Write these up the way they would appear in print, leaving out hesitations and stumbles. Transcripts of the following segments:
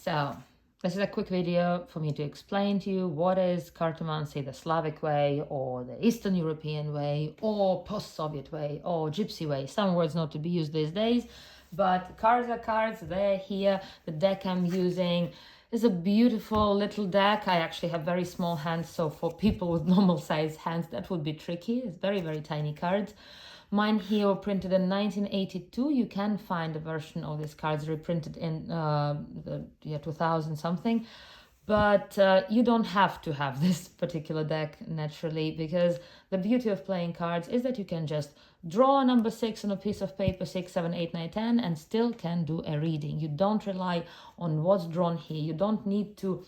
So this is a quick video for me to explain to you what is cartomancy, the Slavic way or the Eastern European way or post-Soviet way or gypsy way. Some words not to be used these days, but cards are cards, they're here. The deck I'm using is a beautiful little deck. I actually have very small hands, so for people with normal size hands that would be tricky. It's very, very tiny cards. Mine here were printed in 1982. You can find a version of these cards reprinted in the year 2000 something. But you don't have to have this particular deck, naturally, because the beauty of playing cards is that you can just draw a number 6 on a piece of paper, 6, 7, 8, 9, 10, and still can do a reading. You don't rely on what's drawn here. You don't need to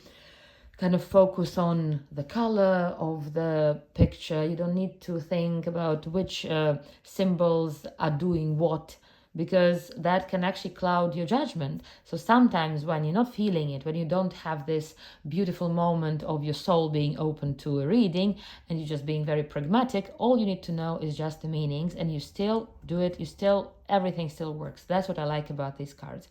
kind of focus on the color of the picture. You don't need to think about which symbols are doing what, because that can actually cloud your judgment. So sometimes when you're not feeling it, when you don't have this beautiful moment of your soul being open to a reading and you're just being very pragmatic, all you need to know is just the meanings, and you still do it, everything still works. That's what I like about these cards.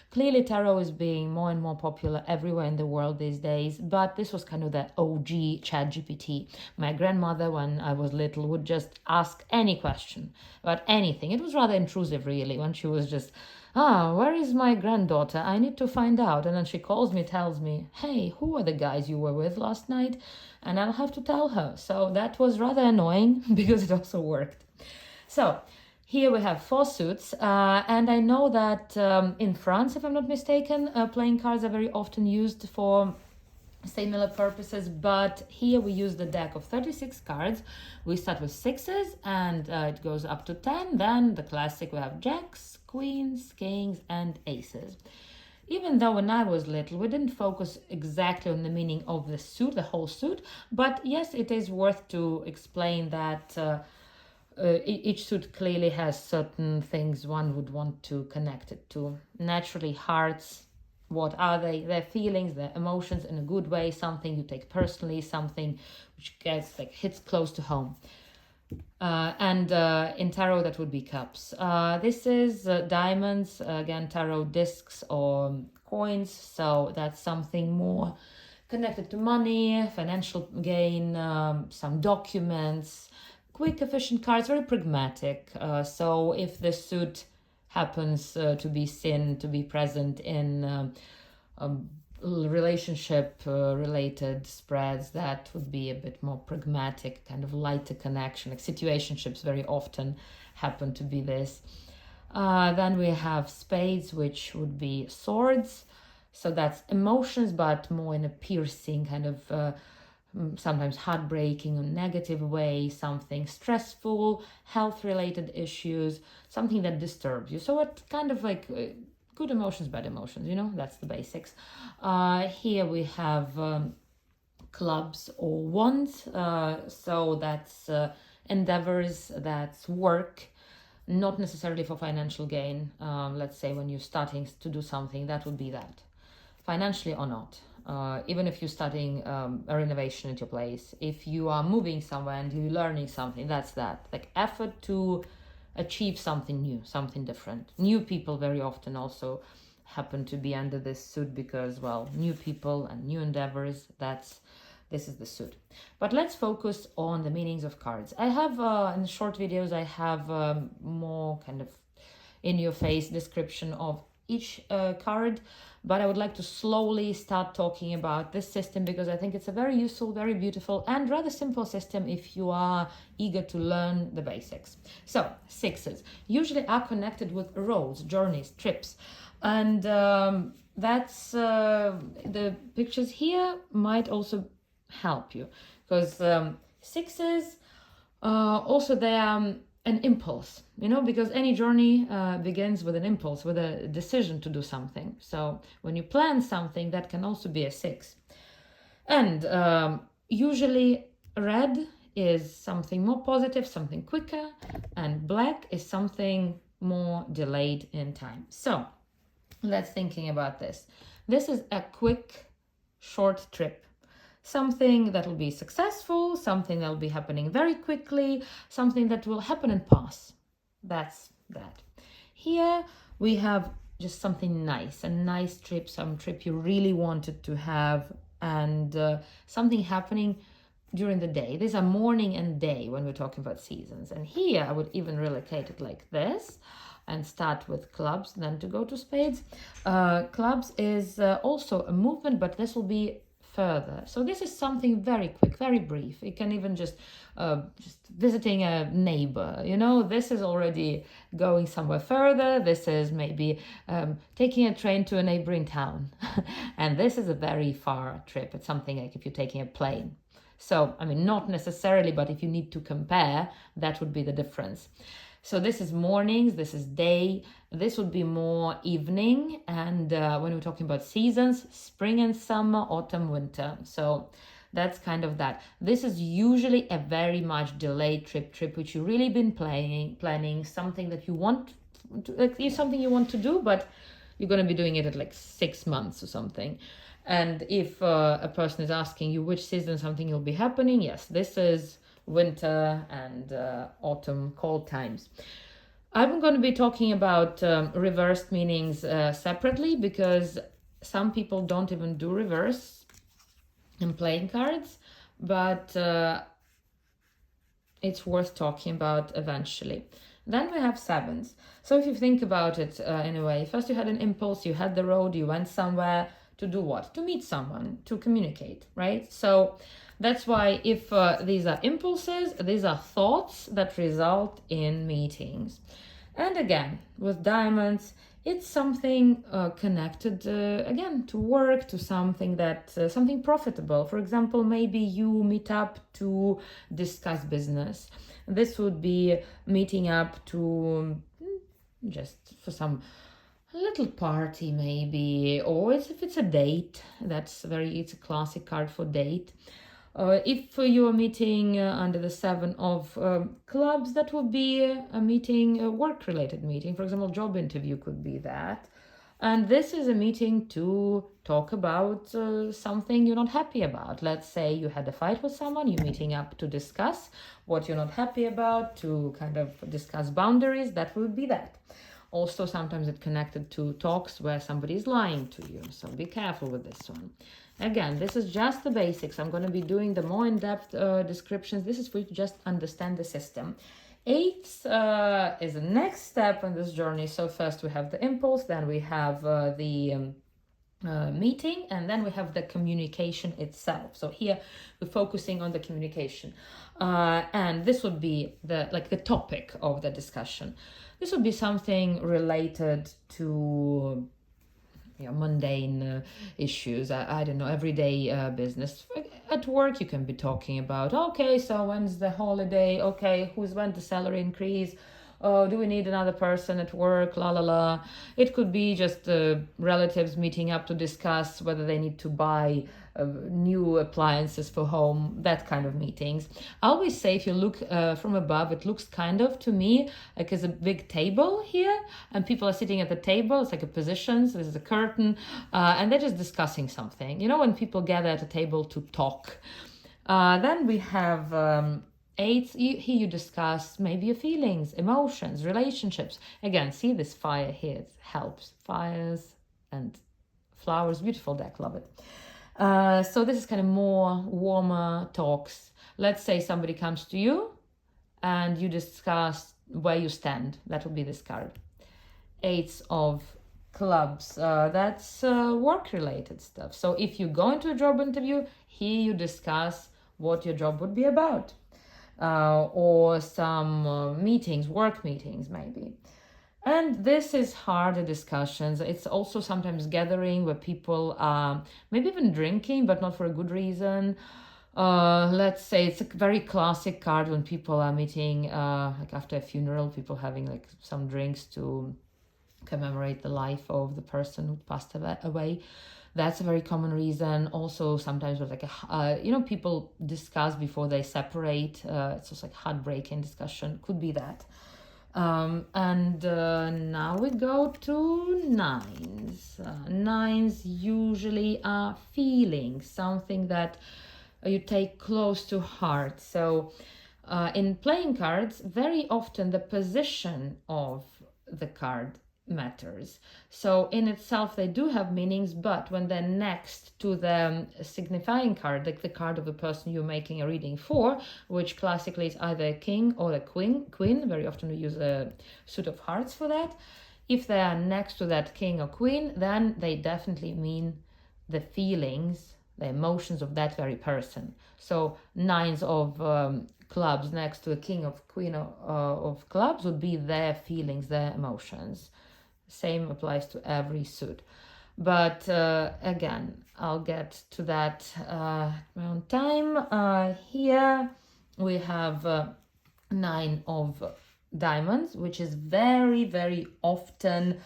Clearly tarot is being more and more popular everywhere in the world these days, but this was kind of the OG ChatGPT. My grandmother, when I was little, would just ask any question about anything. It was rather intrusive, really, when she was just, where is my granddaughter? I need to find out. And then she calls me, tells me, hey, who are the guys you were with last night? And I'll have to tell her. So that was rather annoying because it also worked. So here we have 4 suits, and I know that in France, if I'm not mistaken, playing cards are very often used for similar purposes, but here we use the deck of 36 cards. We start with 6s and it goes up to 10. Then the classic, we have jacks, queens, kings, and aces. Even though when I was little, we didn't focus exactly on the meaning of the suit, the whole suit, but yes, it is worth to explain that each suit clearly has certain things one would want to connect it to. Naturally, hearts, what are they? Their feelings, their emotions in a good way, something you take personally, something which hits close to home. And in tarot, that would be cups. This is diamonds, again, tarot discs or coins, so that's something more connected to money, financial gain, some documents. Quick, efficient cards, very pragmatic. So if the suit happens to be seen, to be present in relationship-related spreads, that would be a bit more pragmatic, kind of lighter connection. Like situationships very often happen to be this. Then we have spades, which would be swords. So that's emotions, but more in a piercing kind of sometimes heartbreaking or negative way, something stressful, health-related issues, something that disturbs you. So it kind of like good emotions, bad emotions, that's the basics. Here we have clubs or wands. So that's endeavors, that's work, not necessarily for financial gain. Let's say when you're starting to do something, that would be that. Financially or not. Even if you're studying a renovation at your place, if you are moving somewhere and you're learning something, that's that. Like effort to achieve something new, something different. New people very often also happen to be under this suit because, well, new people and new endeavors, this is the suit. But let's focus on the meanings of cards. I have, in short videos, I have more kind of in-your-face description of each card, but I would like to slowly start talking about this system because I think it's a very useful, very beautiful, and rather simple system if you are eager to learn the basics. So, 6s usually are connected with roads, journeys, trips, and that's the pictures here might also help you because 6s also they are an impulse, because any journey begins with an impulse, with a decision to do something. So when you plan something, that can also be a 6. And usually red is something more positive, something quicker, and black is something more delayed in time. So let's thinking about this. This is a quick, short trip. Something that will be successful, something that will be happening very quickly, something that will happen and pass. That's that. Here we have just something nice, a nice trip, some trip you really wanted to have, and something happening during the day. These are morning and day when we're talking about seasons. And here I would even relocate it like this and start with clubs, then to go to spades. Clubs is also a movement, but this will be further. So this is something very quick, very brief. You can even just visiting a neighbor, you know, this is already going somewhere further. This is maybe taking a train to a neighboring town. And this is a very far trip. It's something like if you're taking a plane. So, I mean, not necessarily, but if you need to compare, that would be the difference. So this is mornings, this is day, this would be more evening. And when we're talking about seasons, spring and summer, autumn, winter. So that's kind of that. This is usually a very much delayed trip which you've really been planning something that you want, something you want to do, but you're going to be doing it at like 6 months or something. And if a person is asking you which season something will be happening, yes, this is winter and autumn, cold times. I'm going to be talking about reversed meanings separately, because some people don't even do reverse in playing cards, but it's worth talking about eventually. Then we have sevens. So if you think about it in a way, first you had an impulse, you had the road, you went somewhere to do what? To meet someone, to communicate, right? So that's why if these are impulses, these are thoughts that result in meetings. And again, with diamonds, it's something connected, again, to work, to something that, something profitable. For example, maybe you meet up to discuss business. This would be meeting up to just for some little party maybe, or if it's a date, it's a classic card for date. If you are meeting under the 7 of clubs, that would be a meeting, a work-related meeting. For example, job interview could be that. And this is a meeting to talk about something you're not happy about. Let's say you had a fight with someone, you're meeting up to discuss what you're not happy about, to kind of discuss boundaries. That would be that. Also, sometimes it's connected to talks where somebody is lying to you. So be careful with this one. Again, this is just the basics. I'm going to be doing the more in-depth descriptions. This is for you to just understand the system. 8 is the next step in this journey. So first we have the impulse, then we have the meeting, and then we have the communication itself. So here we're focusing on the communication. And this would be the topic of the discussion. This would be something related to mundane issues. I don't know, everyday business. At work, you can be talking about, okay, so when's the holiday? Okay, when's the salary increase? Oh, do we need another person at work? La la la. It could be just relatives meeting up to discuss whether they need to buy new appliances for home, that kind of meetings. I always say, if you look from above, it looks kind of to me like it's a big table here, and people are sitting at the table. It's like a positions. There's a curtain, and they're just discussing something. You know, when people gather at a table to talk. Then we have 8, here you discuss maybe your feelings, emotions, relationships. Again, see this fire here, it helps. Fires and flowers, beautiful deck, love it. So this is kind of more warmer talks. Let's say somebody comes to you and you discuss where you stand. That would be this card. 8 of clubs, that's work-related stuff. So if you go into a job interview, here you discuss what your job would be about. Or some meetings, work meetings maybe. And this is harder discussions. It's also sometimes gathering where people are maybe even drinking, but not for a good reason. Let's say it's a very classic card when people are meeting, like after a funeral, people having like some drinks to commemorate the life of the person who passed away. That's a very common reason. Also, sometimes with like people discuss before they separate. It's just like heartbreaking discussion. Could be that. And now we go to 9s. 9s usually are feelings, something that you take close to heart. So in playing cards, very often the position of the card matters. So in itself, they do have meanings, but when they're next to the signifying card, like the card of the person you're making a reading for, which classically is either a king or a queen, very often we use a suit of hearts for that. If they are next to that king or queen, then they definitely mean the feelings, the emotions of that very person. So nines of clubs next to a king of queen of clubs would be their feelings, their emotions. Same applies to every suit. But again, I'll get to that around time. Here we have nine of diamonds, which is very, very often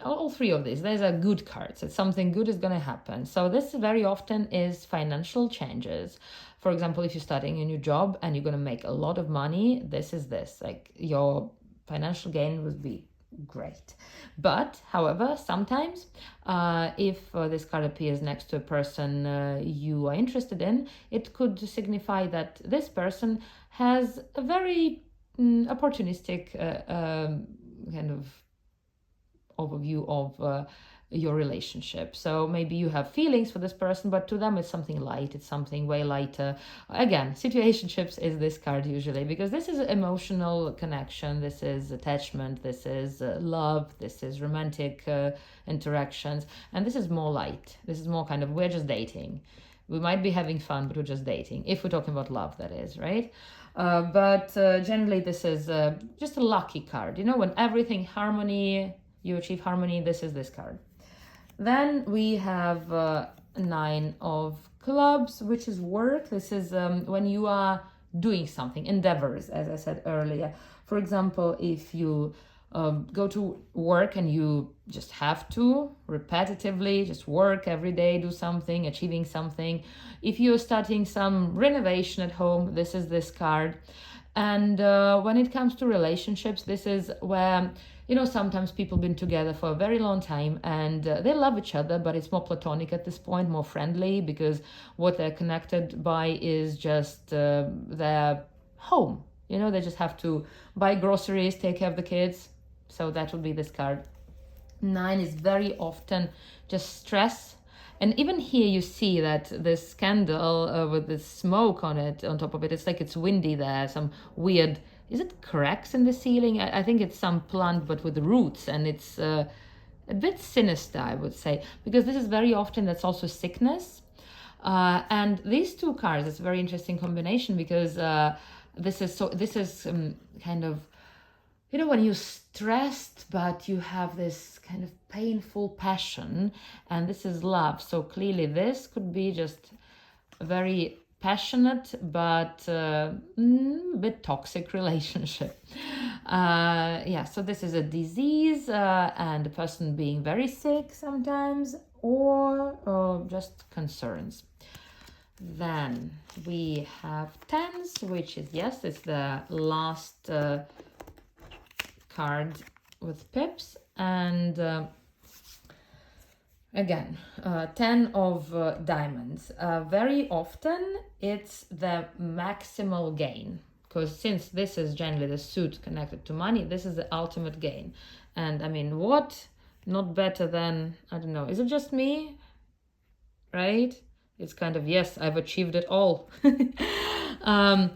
all three of these, these are good cards. It's something good is going to happen. So this very often is financial changes. For example, if you're starting a new job and you're going to make a lot of money, this is this. Like your financial gain would be great. But, however, sometimes if this card appears next to a person you are interested in, it could signify that this person has a very opportunistic kind of overview of your relationship. So maybe you have feelings for this person, but to them it's something light, it's something way lighter. Again, situationships is this card usually, because this is emotional connection, this is attachment, this is love, this is romantic interactions, and this is more light. This is more kind of, we're just dating. We might be having fun, but we're just dating. If we're talking about love, that is, right? But generally this is just a lucky card. You know, when everything you achieve harmony, this is this card. Then we have nine of clubs, which is work. This is when you are doing something, endeavors, as I said earlier. For example, if you go to work and you just have to repetitively just work every day, do something, achieving something. If you're starting some renovation at home, this is this card. And when it comes to relationships, this is where, you know, sometimes people been together for a very long time and they love each other, but it's more platonic at this point, more friendly, because what they're connected by is just their home. You know, they just have to buy groceries, take care of the kids. So that would be this card. Nine is very often just stress. And even here you see that this candle with the smoke on it, on top of it, it's like it's windy there, some weird, is it cracks in the ceiling? I think it's some plant, but with roots, and it's a bit sinister, I would say, because this is very often, that's also sickness. And these two cards, it's a very interesting combination, because this is kind of, you know, when you're stressed, but you have this kind of painful passion, and this is love. So clearly this could be just a very passionate, but a bit toxic relationship. Yeah, so this is a disease and a person being very sick sometimes, or just concerns. Then we have tens, which is, yes, it's the last card with pips, and again 10 of diamonds. Very often it's the maximal gain, because since this is generally the suit connected to money, this is the ultimate gain. And I mean, what not better than, I don't know, is it just me, right? It's kind of, yes, I've achieved it all. And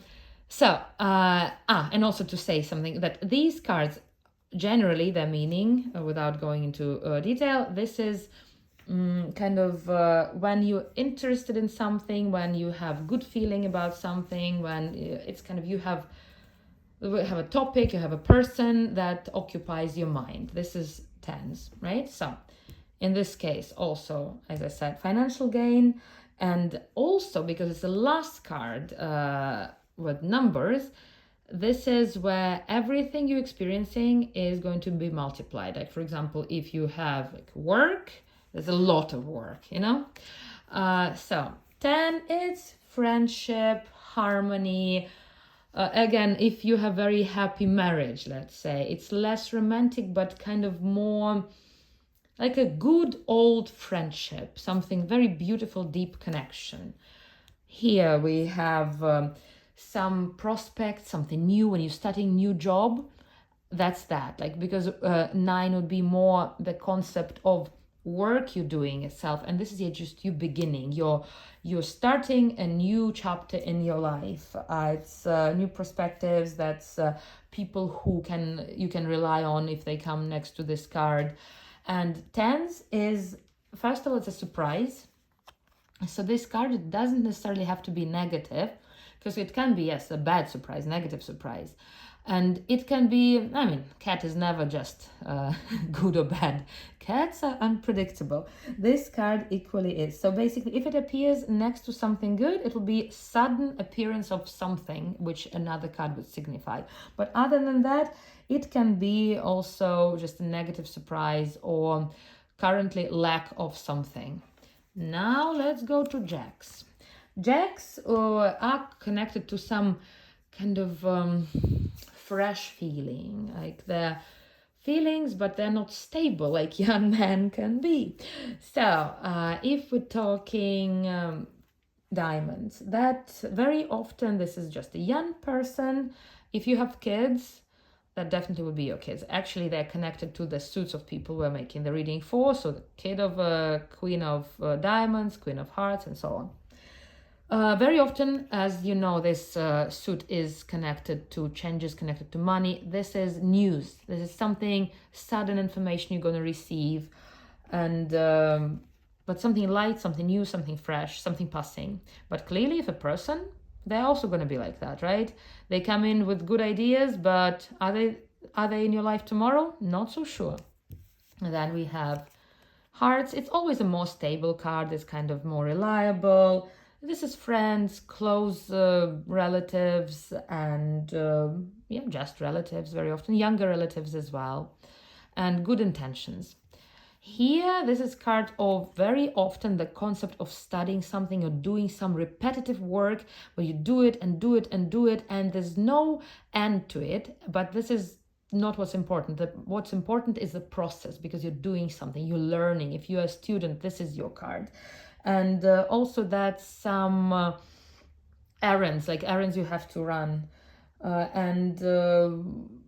also to say something, that these cards, generally their meaning, without going into detail, this is kind of when you're interested in something, when you have good feeling about something, when it's kind of, you have a topic, you have a person that occupies your mind. This is tens, right? So in this case also, as I said, financial gain, and also because it's the last card with numbers, this is where everything you're experiencing is going to be multiplied. Like, for example, if you have like work, there's a lot of work, you know? So 10, it's friendship, harmony. Again, if you have very happy marriage, let's say, it's less romantic, but kind of more like a good old friendship, something very beautiful, deep connection. Here we have some prospect, something new, when you're starting new job, that's that. Like, because 9 would be more the concept of work you're doing itself, and this is just you beginning, you're starting a new chapter in your life. It's new perspectives. That's people who you can rely on if they come next to this card. And 10s is, first of all, it's a surprise. So this card, it doesn't necessarily have to be negative, because it can be, yes, a bad surprise, negative surprise. And it can be, I mean, cat is never just good or bad. Cats are unpredictable. This card equally is. So basically, if it appears next to something good, it will be sudden appearance of something, which another card would signify. But other than that, it can be also just a negative surprise or currently lack of something. Now let's go to jacks. Jacks are connected to some kind of fresh feeling, like they're feelings, but they're not stable like young men can be. So if we're talking diamonds, that very often this is just a young person. If you have kids, that definitely would be your kids. Actually, they're connected to the suits of people we're making the reading for. So the kid of Queen of Diamonds, Queen of Hearts, and so on. Very often, as you know, this suit is connected to changes, connected to money. This is news. This is something, sudden information you're going to receive. And but something light, something new, something fresh, something passing. But clearly, if a person, they're also going to be like that, right? They come in with good ideas, but are they in your life tomorrow? Not so sure. And then we have Hearts. It's always a more stable card. It's kind of more reliable. This is friends, close relatives, and just relatives, very often younger relatives as well, and good intentions. Here, this is card of very often the concept of studying something or doing some repetitive work where you do it and do it and do it, and there's no end to it. But this is not what's important. What's important is the process, because you're doing something, you're learning. If you're a student, this is your card. And also that's some errands you have to run. And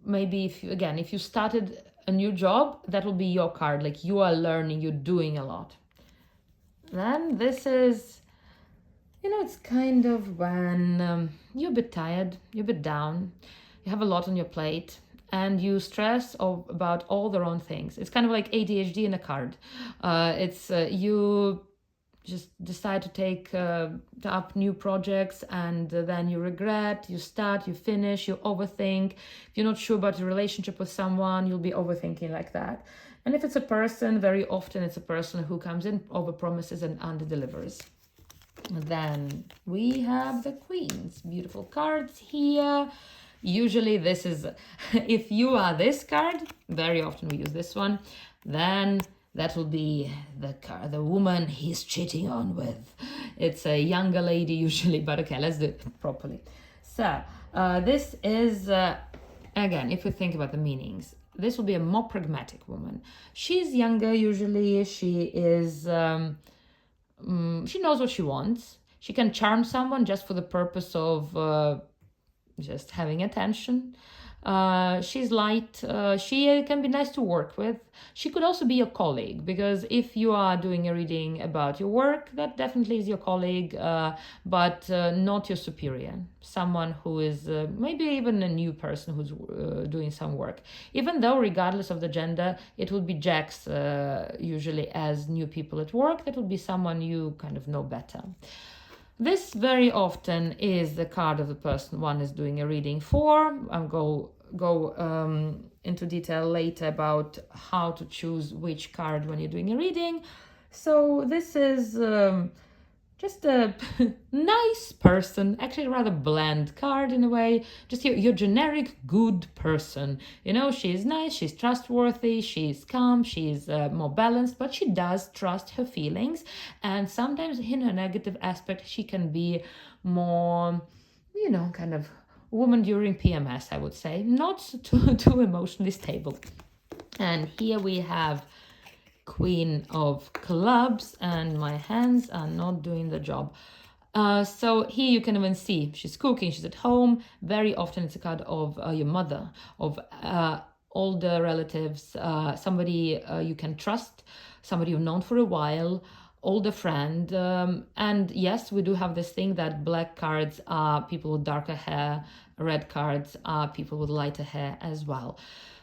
maybe if you started a new job, that will be your card. Like, you are learning, you're doing a lot. Then this is, it's kind of when you're a bit tired, you're a bit down, you have a lot on your plate, and you stress about all the wrong things. It's kind of like ADHD in a card. You just decide to take up new projects, and then you regret, you start, you finish, you overthink. If you're not sure about your relationship with someone, you'll be overthinking like that. And if it's a person, very often it's a person who comes in, overpromises and underdelivers. Then we have the Queens. Beautiful cards here. Usually this is, if you are this card, very often we use this one, then that will be the woman he's cheating on with. It's a younger lady usually, but okay, let's do it properly. So this is, again, if we think about the meanings, this will be a more pragmatic woman. She's younger usually. She is, she knows what she wants. She can charm someone just for the purpose of just having attention. She's light. She can be nice to work with. She could also be your colleague, because if you are doing a reading about your work, that definitely is your colleague, but not your superior. Someone who is maybe even a new person who's doing some work. Even though, regardless of the gender, it would be jacks usually as new people at work. That would be someone you kind of know better. This very often is the card of the person one is doing a reading for. I'll go into detail later about how to choose which card when you're doing a reading. So this is just a nice person, actually rather bland card in a way, just your generic good person. She's nice, she's trustworthy, she's calm, she's more balanced, but she does trust her feelings, and sometimes in a negative aspect she can be more, kind of woman during PMS, I would say, not too emotionally stable. And here we have Queen of Clubs, and my hands are not doing the job. So here you can even see she's cooking, she's at home. Very often it's a card of your mother, of older relatives, somebody you can trust, somebody you've known for a while, older friend. And yes, we do have this thing that black cards are people with darker hair, red cards are people with lighter hair as well.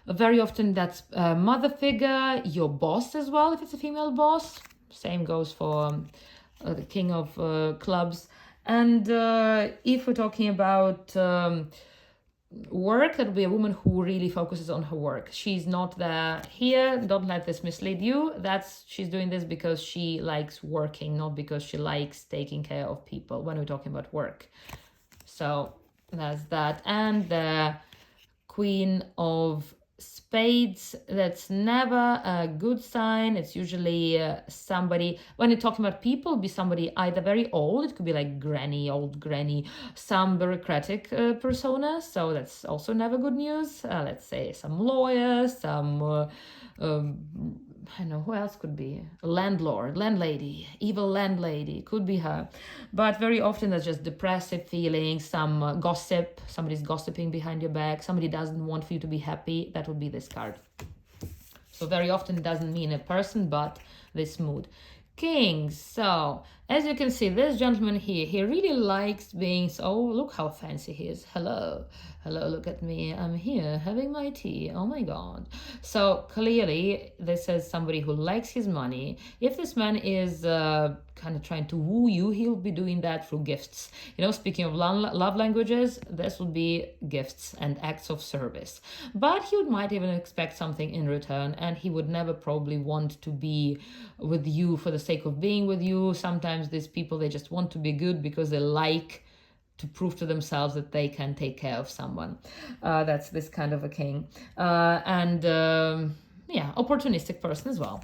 Very often that's a mother figure, your boss as well, if it's a female boss. Same goes for the king of clubs. And if we're talking about work, that would be a woman who really focuses on her work. She's not there here. Don't let this mislead you. She's doing this because she likes working, not because she likes taking care of people when we're talking about work. So that's that. And the Queen of Spades, that's never a good sign. It's usually somebody, when you're talking about people, it'd be somebody either very old, it could be like granny, old granny, some bureaucratic persona, so that's also never good news. Let's say some lawyer, some I don't know who else could be, landlord, landlady, evil landlady, could be her. But very often there's just depressive feelings, some gossip, somebody's gossiping behind your back, somebody doesn't want for you to be happy. That would be this card. So very often it doesn't mean a person, but this mood. Kings. So as you can see, this gentleman here, he really likes being, oh, look how fancy he is. Hello, look at me, I'm here having my tea, oh my god. So clearly this is somebody who likes his money. If this man is kind of trying to woo you, he'll be doing that through gifts. Speaking of love languages, this would be gifts and acts of service. But he might even expect something in return, and he would never probably want to be with you for the sake of being with you. Sometimes these people, they just want to be good because they like to prove to themselves that they can take care of someone. That's this kind of a king. Opportunistic person as well.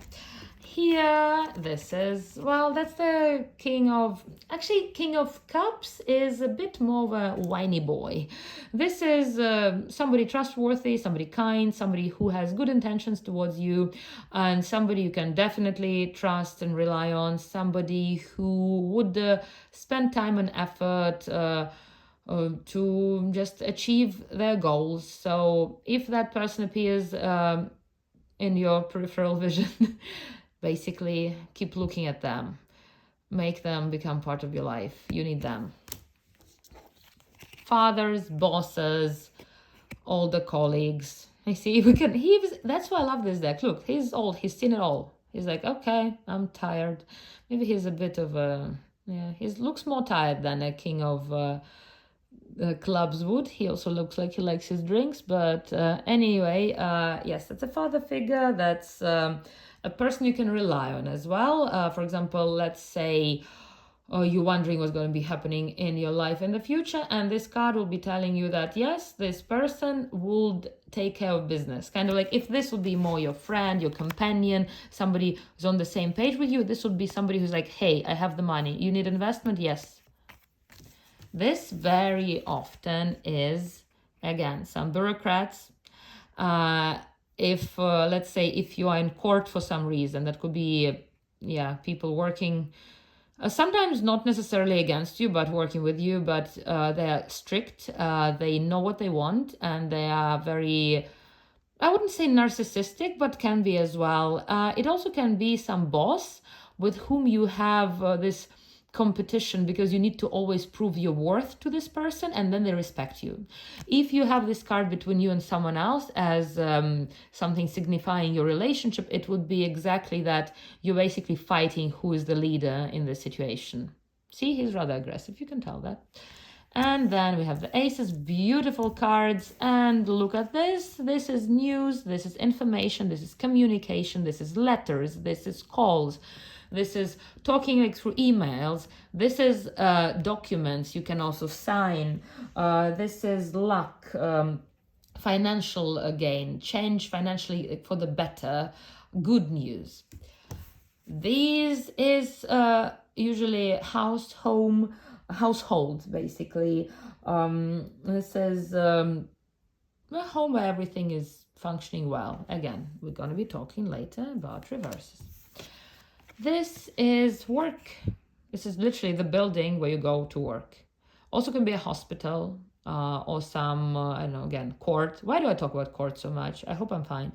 Here, this is, well, that's the King of Cups is a bit more of a whiny boy. This is somebody trustworthy, somebody kind, somebody who has good intentions towards you, and somebody you can definitely trust and rely on, somebody who would spend time and effort to just achieve their goals. So if that person appears in your peripheral vision, basically keep looking at them, make them become part of your life. You need them. Fathers, bosses, older colleagues. I see that's why I love this deck. Look, he's old, he's seen it all. He's like, okay, I'm tired. Maybe he's a bit of he looks more tired than a king of clubs would. He also looks like he likes his drinks, but anyway, yes, that's a father figure. That's a person you can rely on as well. For example, let's say you're wondering what's going to be happening in your life in the future, and this card will be telling you that yes, this person would take care of business. Kind of like if this would be more your friend, your companion, somebody who's on the same page with you, this would be somebody who's like, hey, I have the money, you need investment? Yes. This very often is, again, some bureaucrats. If let's say if you are in court for some reason, that could be people working sometimes not necessarily against you but working with you, but they're strict, they know what they want, and they are very, I wouldn't say narcissistic, but can be as well. It also can be some boss with whom you have this competition because you need to always prove your worth to this person, and then they respect you. If you have this card between you and someone else as something signifying your relationship, it would be exactly that. You're basically fighting who is the leader in this situation. See, he's rather aggressive, you can tell that. And then we have the aces, beautiful cards, and look at this. This is news, this is information, this is communication, this is letters, this is calls. This is talking like through emails. This is documents you can also sign. This is luck, financial gain, change financially for the better, good news. This is usually household, basically. This is a home where everything is functioning well. Again, we're going to be talking later about reverses. This is work. This is literally the building where you go to work. Also can be a hospital, or some, I don't know, again, court. Why do I talk about court so much? I hope I'm fine.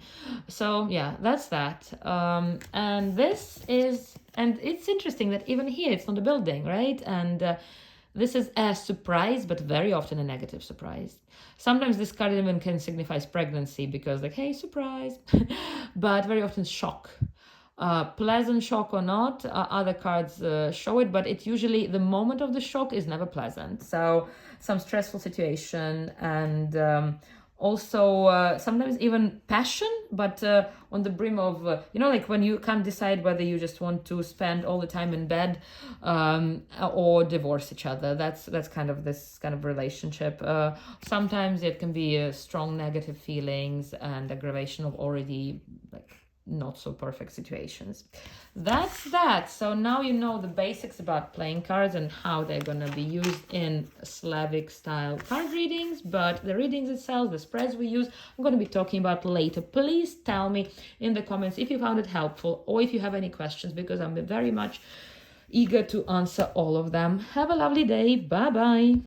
So yeah, that's that. And this is, and it's interesting that even here it's not a building, right? And this is a surprise, but very often a negative surprise. Sometimes this card even can signify pregnancy because, like, hey, surprise. But very often shock. Pleasant shock or not, other cards show it, but it usually, the moment of the shock is never pleasant. So some stressful situation, and also sometimes even passion, but on the brim of, like when you can't decide whether you just want to spend all the time in bed or divorce each other. That's kind of this kind of relationship. Sometimes it can be strong negative feelings and aggravation of already, like, not so perfect situations. That's that. So now you know the basics about playing cards and how they're going to be used in Slavic style card readings, but the readings itself, the spreads we use, I'm going to be talking about later. Please tell me in the comments if you found it helpful or if you have any questions, because I'm very much eager to answer all of them. Have a lovely day. Bye bye.